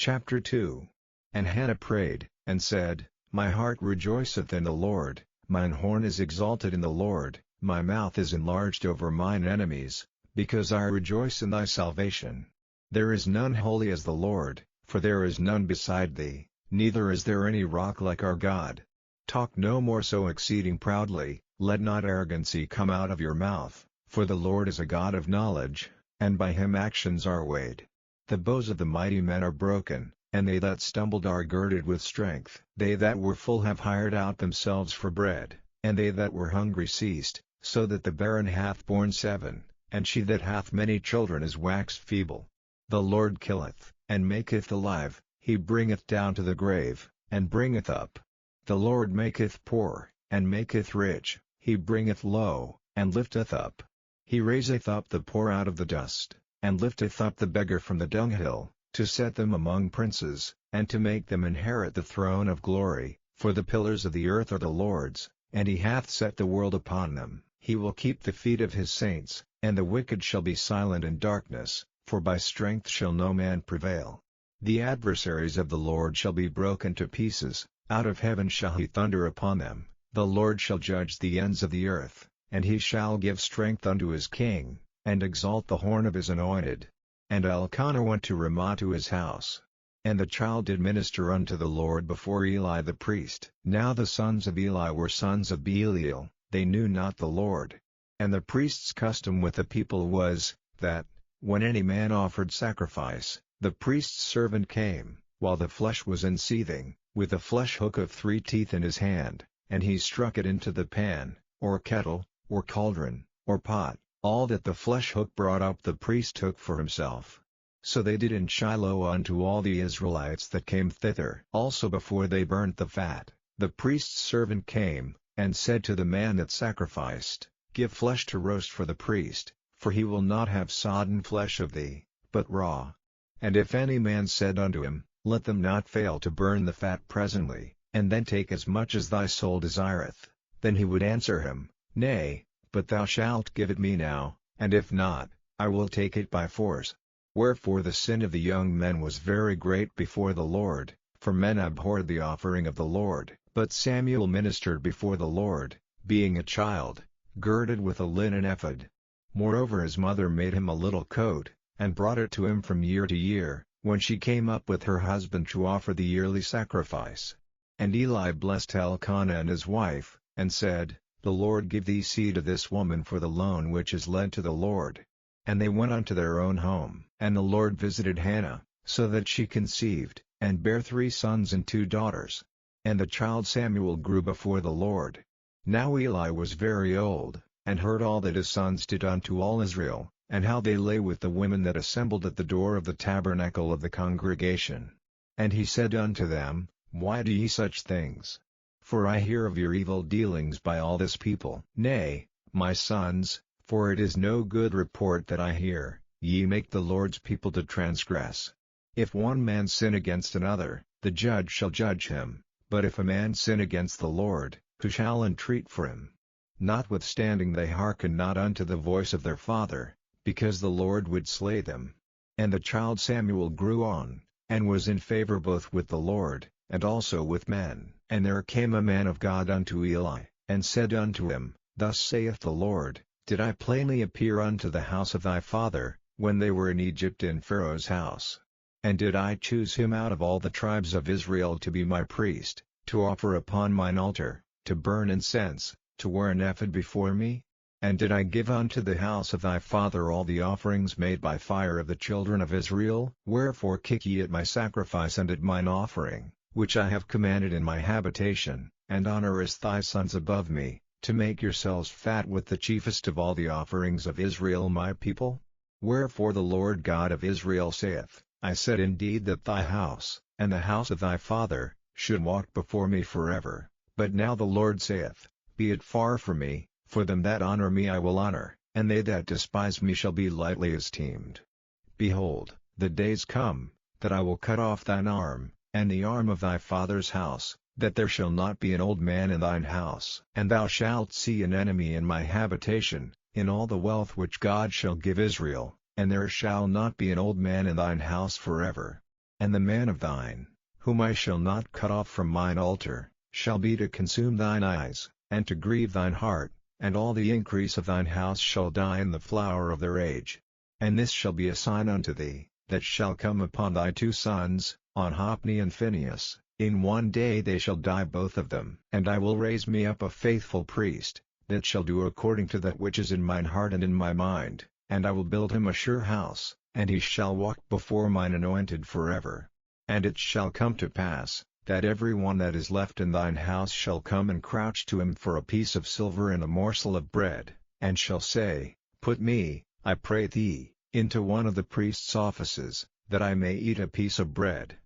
Chapter 2. And Hannah prayed, and said, My heart rejoiceth in the Lord, mine horn is exalted in the Lord, my mouth is enlarged over mine enemies, because I rejoice in thy salvation. There is none holy as the Lord, for there is none beside thee, neither is there any rock like our God. Talk no more so exceeding proudly, let not arrogancy come out of your mouth, for the Lord is a God of knowledge, and by him actions are weighed. The bows of the mighty men are broken, and they that stumbled are girded with strength. They that were full have hired out themselves for bread, and they that were hungry ceased, so that the barren hath borne 7, and she that hath many children is waxed feeble. The Lord killeth, and maketh alive, he bringeth down to the grave, and bringeth up. The Lord maketh poor, and maketh rich, he bringeth low, and lifteth up. He raiseth up the poor out of the dust, and lifteth up the beggar from the dunghill, to set them among princes, and to make them inherit the throne of glory. For the pillars of the earth are the Lord's, and he hath set the world upon them. He will keep the feet of his saints, and the wicked shall be silent in darkness, for by strength shall no man prevail. The adversaries of the Lord shall be broken to pieces, out of heaven shall he thunder upon them. The Lord shall judge the ends of the earth, and he shall give strength unto his king, and exalt the horn of his anointed. And Elkanah went to Ramah to his house. And the child did minister unto the Lord before Eli the priest. Now the sons of Eli were sons of Belial, they knew not the Lord. And the priest's custom with the people was, that, when any man offered sacrifice, the priest's servant came, while the flesh was in seething, with a flesh hook of 3 teeth in his hand, and he struck it into the pan, or kettle, or cauldron, or pot. All that the flesh hook brought up the priest took for himself. So they did in Shiloh unto all the Israelites that came thither. Also before they burnt the fat, the priest's servant came, and said to the man that sacrificed, Give flesh to roast for the priest, for he will not have sodden flesh of thee, but raw. And if any man said unto him, Let them not fail to burn the fat presently, and then take as much as thy soul desireth, then he would answer him, Nay, but thou shalt give it me now, and if not, I will take it by force. Wherefore the sin of the young men was very great before the Lord, for men abhorred the offering of the Lord. But Samuel ministered before the Lord, being a child, girded with a linen ephod. Moreover his mother made him a little coat, and brought it to him from year to year, when she came up with her husband to offer the yearly sacrifice. And Eli blessed Elkanah and his wife, and said, The Lord give thee seed of this woman for the loan which is lent to the Lord. And they went unto their own home. And the Lord visited Hannah, so that she conceived, and bare 3 sons and 2 daughters. And the child Samuel grew before the Lord. Now Eli was very old, and heard all that his sons did unto all Israel, and how they lay with the women that assembled at the door of the tabernacle of the congregation. And he said unto them, Why do ye such things? For I hear of your evil dealings by all this people. Nay, my sons, for it is no good report that I hear, ye make the Lord's people to transgress. If one man sin against another, the judge shall judge him, but if a man sin against the Lord, who shall entreat for him? Notwithstanding they hearkened not unto the voice of their father, because the Lord would slay them. And the child Samuel grew on, and was in favor both with the Lord, and also with men. And there came a man of God unto Eli, and said unto him, Thus saith the Lord, Did I plainly appear unto the house of thy father, when they were in Egypt in Pharaoh's house? And did I choose him out of all the tribes of Israel to be my priest, to offer upon mine altar, to burn incense, to wear an ephod before me? And did I give unto the house of thy father all the offerings made by fire of the children of Israel? Wherefore kick ye at my sacrifice and at mine offering, which I have commanded in my habitation, and honorest thy sons above me, to make yourselves fat with the chiefest of all the offerings of Israel my people? Wherefore the Lord God of Israel saith, I said indeed that thy house, and the house of thy father, should walk before me forever. But now the Lord saith, Be it far from me, for them that honor me I will honor, and they that despise me shall be lightly esteemed. Behold, the days come, that I will cut off thine arm, and the arm of thy father's house, that there shall not be an old man in thine house. And thou shalt see an enemy in my habitation, in all the wealth which God shall give Israel, and there shall not be an old man in thine house forever. And the man of thine, whom I shall not cut off from mine altar, shall be to consume thine eyes, and to grieve thine heart, and all the increase of thine house shall die in the flower of their age. And this shall be a sign unto thee, that shall come upon thy 2 sons, on Hophni and Phinehas, in one day they shall die both of them. And I will raise me up a faithful priest, that shall do according to that which is in mine heart and in my mind, and I will build him a sure house, and he shall walk before mine anointed forever. And it shall come to pass, that every one that is left in thine house shall come and crouch to him for a piece of silver and a morsel of bread, and shall say, Put me, I pray thee, into one of the priest's offices, that I may eat a piece of bread.